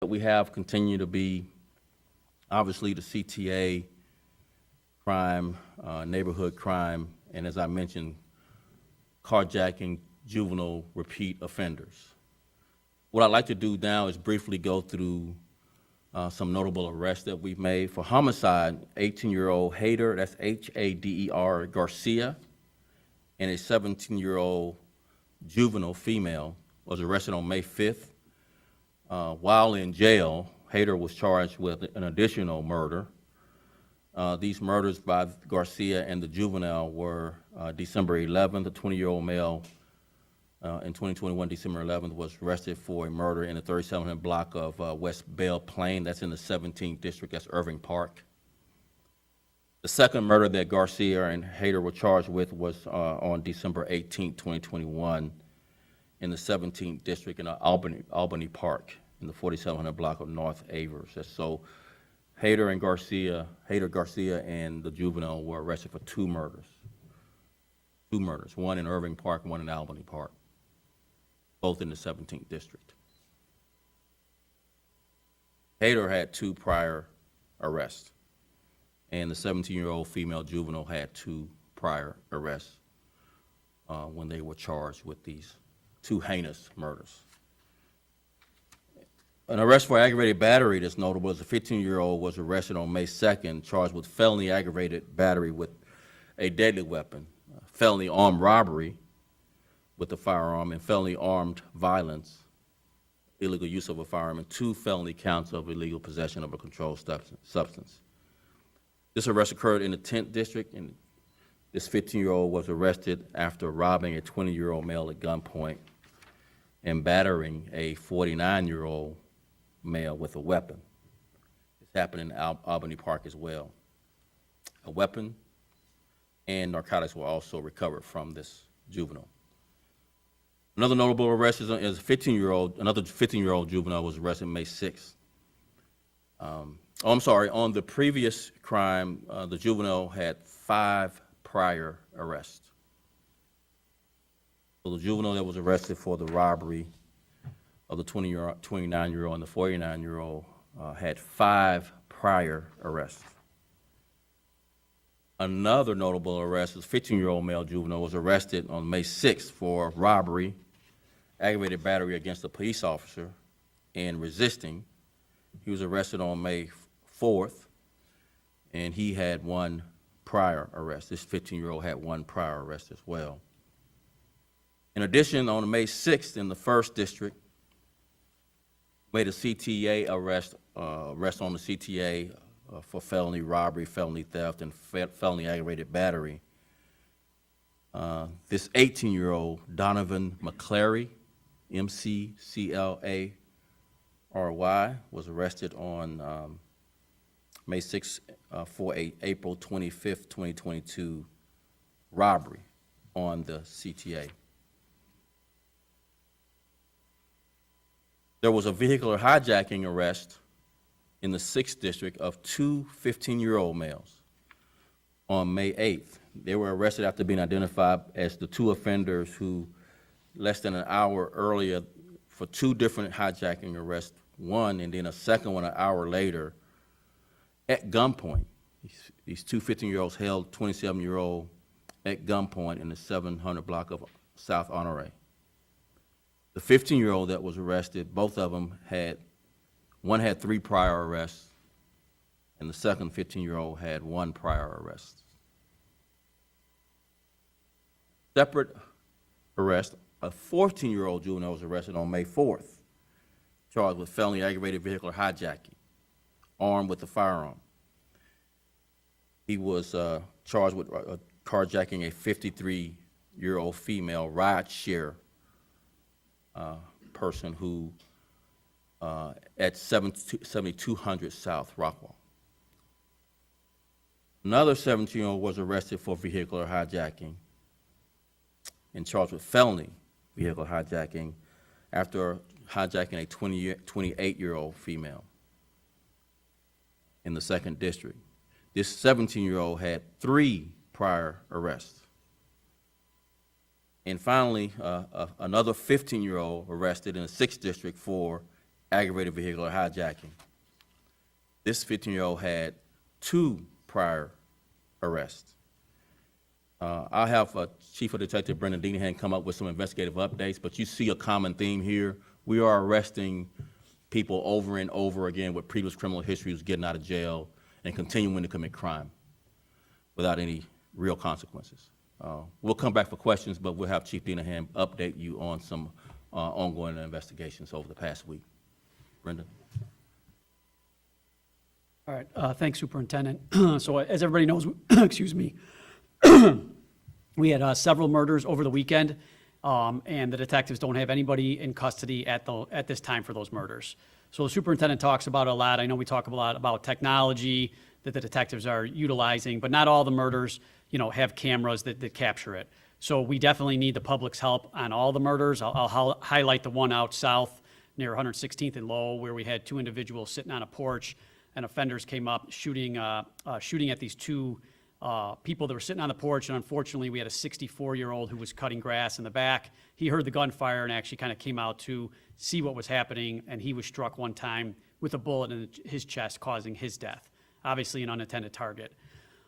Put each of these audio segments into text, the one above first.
that we have continue to be obviously the CTA crime, neighborhood crime, and as I mentioned, carjacking, juvenile repeat offenders. What I'd like to do now is briefly go through some notable arrests that we've made. For homicide, 18-year-old Hader, that's Hader Garcia, and a 17-year-old juvenile female was arrested on May 5th. While in jail, Hader was charged with an additional murder. These murders by Garcia and the juvenile were December 11th, a 20-year-old male in 2021, December 11th, was arrested for a murder in the 3700 block of West Belle Plaine. That's in the 17th district, that's Irving Park. The second murder that Garcia and Hader were charged with was on December 18th, 2021, in the 17th district in Albany Park in the 4700 block of North Avers. So Hader Garcia and the juvenile were arrested for two murders, one in Irving Park, one in Albany Park, both in the 17th district. Hader had two prior arrests, and the 17-year-old female juvenile had two prior arrests when they were charged with these two heinous murders. An arrest for aggravated battery that's notable is a 15-year-old was arrested on May 2nd, charged with felony aggravated battery with a deadly weapon, felony armed robbery with a firearm, and felony armed violence, illegal use of a firearm, and two felony counts of illegal possession of a controlled substance. This arrest occurred in the 10th district, and this 15-year-old was arrested after robbing a 20-year-old male at gunpoint and battering a 49-year-old male with a weapon. This happened in Albany Park as well. A weapon and narcotics were also recovered from this juvenile. Another notable arrest is another 15-year-old juvenile was arrested May 6th. On the previous crime, the juvenile had 5 prior arrests. So the juvenile that was arrested for the robbery of the 29-year-old and the 49-year-old had 5 prior arrests. Another notable arrest is a 15-year-old male juvenile was arrested on May 6th for robbery, aggravated battery against a police officer, and resisting. He was arrested on May 4th, and he had 1 prior arrest. This 15-year-old had 1 prior arrest as well. In addition, on May 6th in the 1st district, made a CTA arrest on the CTA for felony robbery, felony theft, and felony aggravated battery. This 18-year-old Donovan McClary, McClary, was arrested on May 6th for a April 25th, 2022 robbery on the CTA. There was a vehicular hijacking arrest in the 6th district of 2 15-year-old males on May 8th. They were arrested after being identified as the 2 offenders who, less than an hour earlier, for 2 different hijacking arrests, one and then a second one an hour later, at gunpoint. These 2 15-year-olds held 27-year-old at gunpoint in the 700 block of South Honore. The 15-year-old that was arrested, both of them one had 3 prior arrests, and the second 15-year-old had 1 prior arrest. Separate arrest, a 14-year-old juvenile was arrested on May 4th, charged with felony aggravated vehicular hijacking, armed with a firearm. He was charged with carjacking a 53-year-old female rideshare person who at 7200 South Rockwall. Another 17-year-old was arrested for vehicular hijacking and charged with felony vehicular hijacking after hijacking a 28-year-old female in the 2nd district. This 17-year-old had 3 prior arrests. And finally, another 15-year-old arrested in the 6th district for aggravated vehicular hijacking. This 15-year-old had 2 prior arrests. I'll have Chief of Detective Brendan Deanahan come up with some investigative updates, but you see a common theme here. We are arresting people over and over again with previous criminal histories getting out of jail and continuing to commit crime without any real consequences. We'll come back for questions, but we'll have Chief Deanahan update you on some ongoing investigations over the past week. Brendan. All right, thanks, Superintendent. So as everybody knows, excuse me, we had several murders over the weekend, and the detectives don't have anybody in custody at this time for those murders. So the superintendent talks about it a lot. I know we talk a lot about technology that the detectives are utilizing, but not all the murders, have cameras that capture it. So we definitely need the public's help on all the murders. I'll highlight the one out south near 116th and Lowell, where we had 2 individuals sitting on a porch, and offenders came up shooting at these 2 people that were sitting on the porch, and unfortunately, we had a 64-year-old who was cutting grass in the back. He heard the gunfire and actually kind of came out to see what was happening, and he was struck one time with a bullet in his chest, causing his death. Obviously, an unintended target.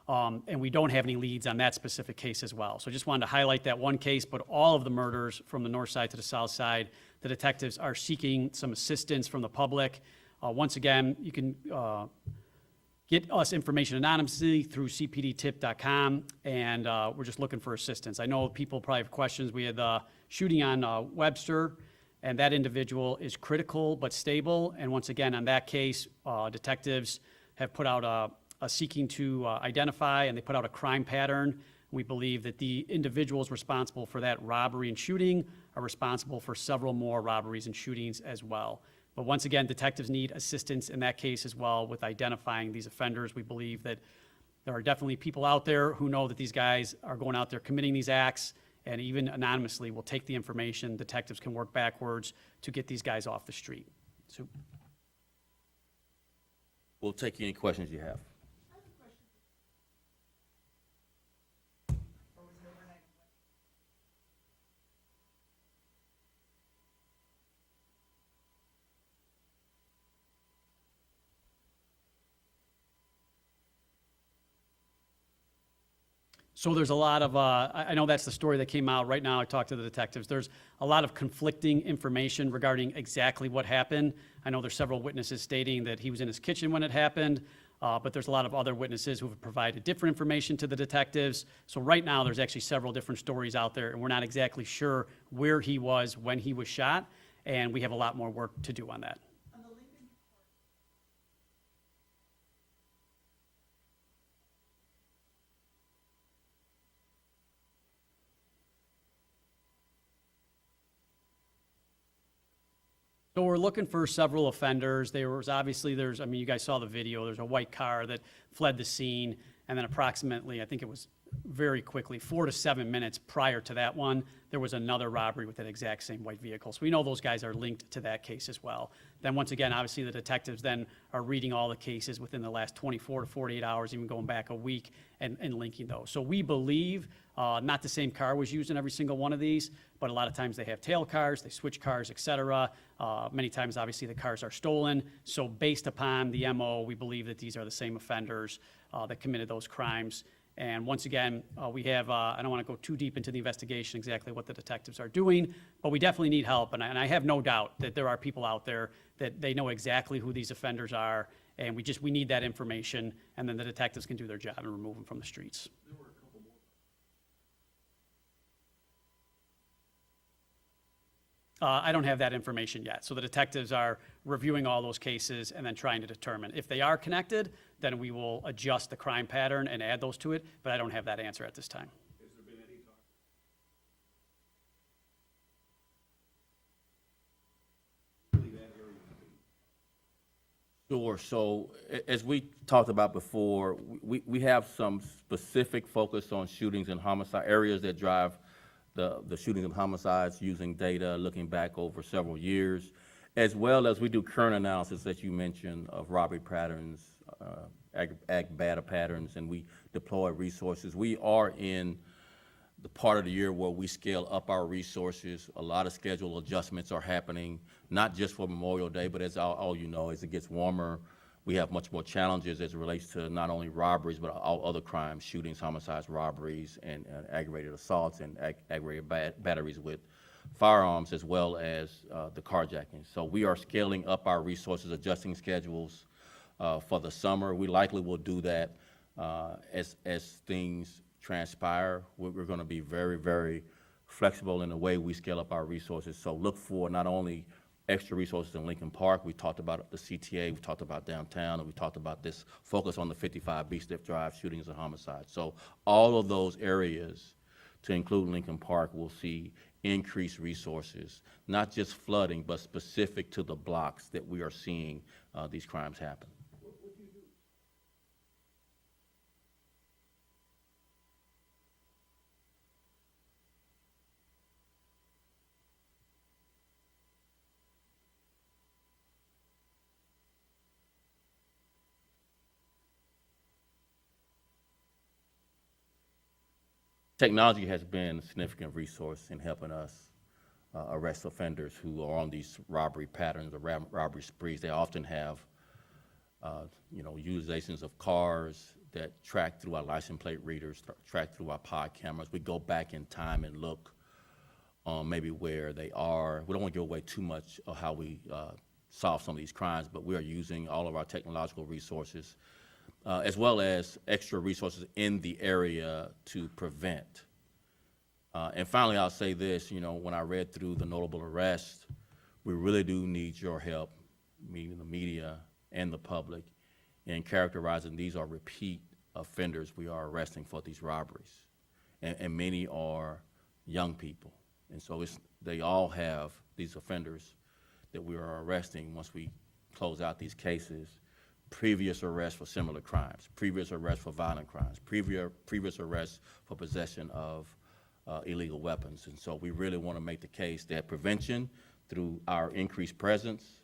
And we don't have any leads on that specific case as well. So I just wanted to highlight that one case, but all of the murders from the north side to the south side, the detectives are seeking some assistance from the public. Once again, you can get us information anonymously through cpdtip.com, and we're just looking for assistance. I know people probably have questions. We had the shooting on Webster, and that individual is critical but stable. And once again, on that case, detectives have put out a seeking to identify, and they put out a crime pattern. We believe that the individuals responsible for that robbery and shooting are responsible for several more robberies and shootings as well. But once again, detectives need assistance in that case as well with identifying these offenders. We believe that there are definitely people out there who know that these guys are going out there committing these acts, and even anonymously will take the information. Detectives can work backwards to get these guys off the street. So, We'll take any questions you have. So there's a lot of, I know that's the story that came out right now. I talked to the detectives. There's a lot of conflicting information regarding exactly what happened. I know there's several witnesses stating that he was in his kitchen when it happened, but there's a lot of other witnesses who have provided different information to the detectives. So right now there's actually several different stories out there, and we're not exactly sure where he was when he was shot, and we have a lot more work to do on that. So we're looking for several offenders. You guys saw the video, there's a white car that fled the scene, and then approximately, I think it was very quickly, 4 to 7 minutes prior to that one, there was another robbery with that exact same white vehicle. So we know those guys are linked to that case as well. Then once again, obviously the detectives then are reading all the cases within the last 24 to 48 hours, even going back a week, and linking those. So we believe not the same car was used in every single one of these, but a lot of times they have tail cars, they switch cars, et cetera. Many times, obviously, the cars are stolen. So based upon the MO, we believe that these are the same offenders that committed those crimes. And once again, we have, I don't want to go too deep into the investigation exactly what the detectives are doing, but we definitely need help. And I have no doubt that there are people out there that they know exactly who these offenders are, and we need that information, and then the detectives can do their job and remove them from the streets. I don't have that information yet. So the detectives are reviewing all those cases and then trying to determine. If they are connected, then we will adjust the crime pattern and add those to it, but I don't have that answer at this time. Has there been any talk? Sure. So as we talked about before, we have some specific focus on shootings and homicide, areas that drive the shootings and homicides using data, looking back over several years, as well as we do current analysis, as you mentioned, of robbery patterns, ag bata patterns, and we deploy resources. We are in the part of the year where we scale up our resources. A lot of schedule adjustments are happening, not just for Memorial Day, but as all you know, as it gets warmer, we have much more challenges as it relates to not only robberies, but all other crimes, shootings, homicides, robberies, and aggravated assaults and aggravated batteries with firearms, as well as the carjacking. So we are scaling up our resources, adjusting schedules for the summer. We likely will do that as things transpire. We're going to be very, very flexible in the way we scale up our resources. So look for not only extra resources in Lincoln Park. We talked about the CTA, we talked about downtown, and we talked about this focus on the 55 B-Stiff Drive shootings and homicides. So all of those areas, to include Lincoln Park, will see increased resources, not just flooding, but specific to the blocks that we are seeing these crimes happen. Technology has been a significant resource in helping us arrest offenders who are on these robbery patterns or robbery sprees. They often have, utilizations of cars that track through our license plate readers, track through our pod cameras. We go back in time and look maybe where they are. We don't want to give away too much of how we solve some of these crimes, but we are using all of our technological resources as well as extra resources in the area to prevent. And finally, I'll say this, when I read through the notable arrests, we really do need your help, meaning the media and the public, in characterizing these are repeat offenders we are arresting for these robberies. And many are young people. And so they all have these offenders that we are arresting once we close out these cases. Previous arrests for similar crimes, previous arrests for violent crimes, previous arrests for possession of illegal weapons. And so we really want to make the case that prevention through our increased presence,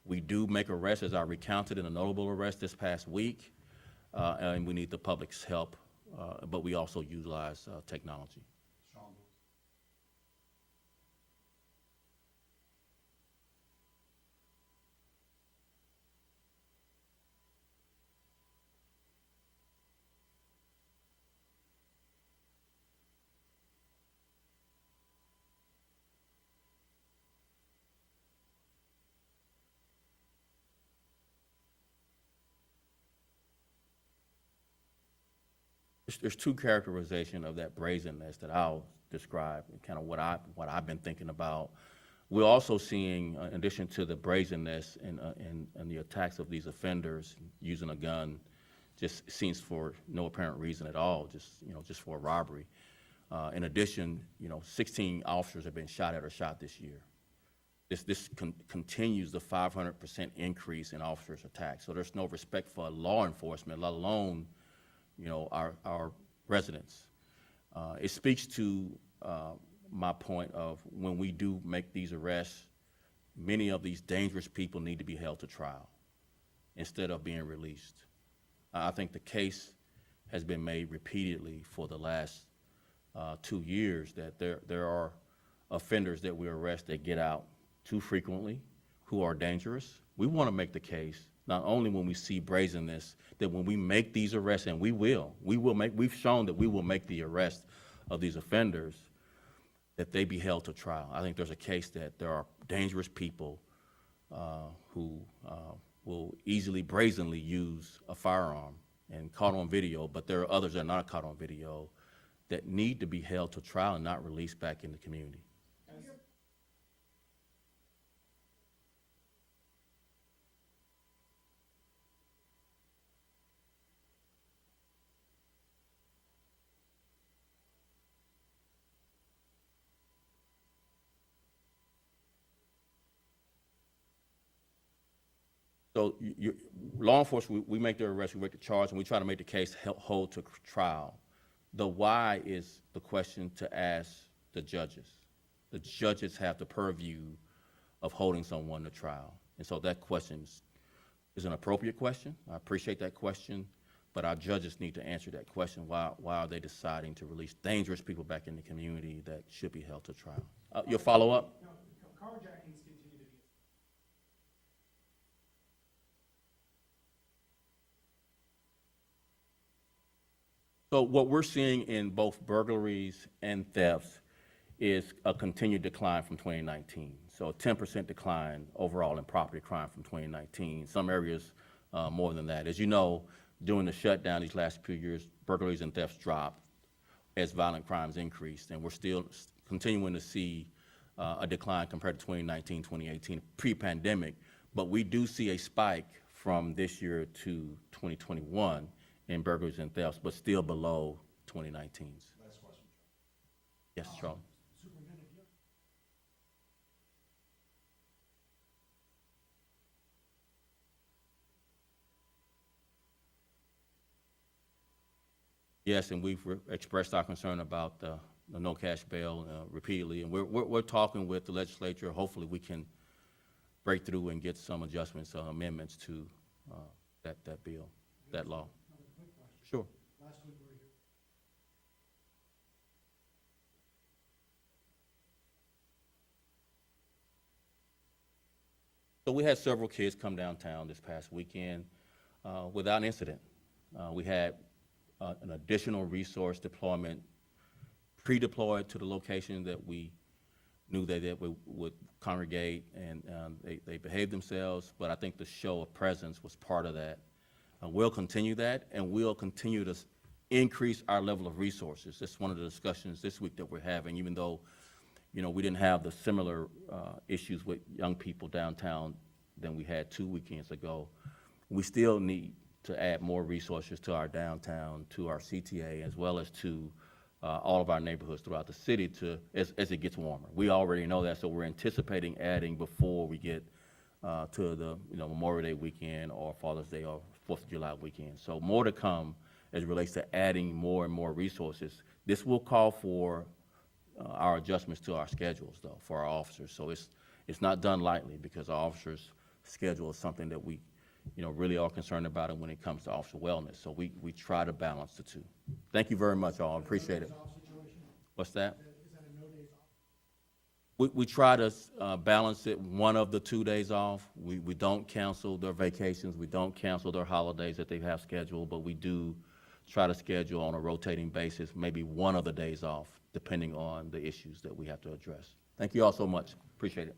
we do make arrests, as I recounted in a notable arrest this past week, and we need the public's help, but we also utilize technology. There's two characterizations of that brazenness that I'll describe, and kind of what I've been thinking about. We're also seeing, in addition to the brazenness and the attacks of these offenders using a gun, just seems for no apparent reason at all, just for a robbery. In addition, 16 officers have been shot at or shot this year. This continues the 500% increase in officers' attacks. So there's no respect for law enforcement, let alone our residents. It speaks to my point of when we do make these arrests, many of these dangerous people need to be held to trial instead of being released. I think the case has been made repeatedly for the last 2 years that there are offenders that we arrest that get out too frequently, who are dangerous. We want to make the case not only when we see brazenness, that when we make these arrests, and we've shown that we will make the arrest of these offenders, that they be held to trial. I think there's a case that there are dangerous people who will easily, brazenly use a firearm and caught on video, but there are others that are not caught on video that need to be held to trial and not released back in the community. So law enforcement, we make the arrest, we make the charge, and we try to make the case hold to trial. The why is the question to ask the judges. The judges have the purview of holding someone to trial. And so that question is an appropriate question. I appreciate that question. but our judges need to answer that question. Why are they deciding to release dangerous people back in the community that should be held to trial? Your follow-up? No, carjackings continue to be. So what we're seeing in both burglaries and thefts is a continued decline from 2019. So a 10% decline overall in property crime from 2019. Some areas more than that. As you know, during the shutdown these last few years, burglaries and thefts dropped as violent crimes increased, and we're still continuing to see a decline compared to 2019, 2018, pre-pandemic. But we do see a spike from this year to 2021 in burglaries and thefts, but still below 2019's. Last question, Yes, Charlie. Superintendent, you. Yes, and we've expressed our concern about the no cash bail repeatedly, and we're talking with the legislature. Hopefully, we can break through and get some adjustments, amendments to that bill, that law. Another quick question. Sure. Last week we were here. So we had several kids come downtown this past weekend without incident. We had an additional resource deployment pre-deployed to the location that we knew that they would congregate, and they behaved themselves, but I think the show of presence was part of that. We'll continue that, and we'll continue to increase our level of resources. That's one of the discussions this week that we're having, even though, you know, we didn't have the similar issues with young people downtown than we had 2 weekends ago. We still need to add more resources to our downtown, to our CTA, as well as to all of our neighborhoods throughout the city as it gets warmer. We already know that, so we're anticipating adding before we get to the Memorial Day weekend or Father's Day or 4th of July weekend. So more to come as it relates to adding more and more resources. This will call for our adjustments to our schedules, though, for our officers. So it's not done lightly, because our officers' schedule is something that we really are concerned about it when it comes to officer wellness. So we try to balance the two. Thank you very much, all. Appreciate it. No days off situation? What's that? Is that a no days off? We try to balance it one of the 2 days off. We don't cancel their vacations. We don't cancel their holidays that they have scheduled, but we do try to schedule on a rotating basis, maybe one of the days off, depending on the issues that we have to address. Thank you all so much. Appreciate it.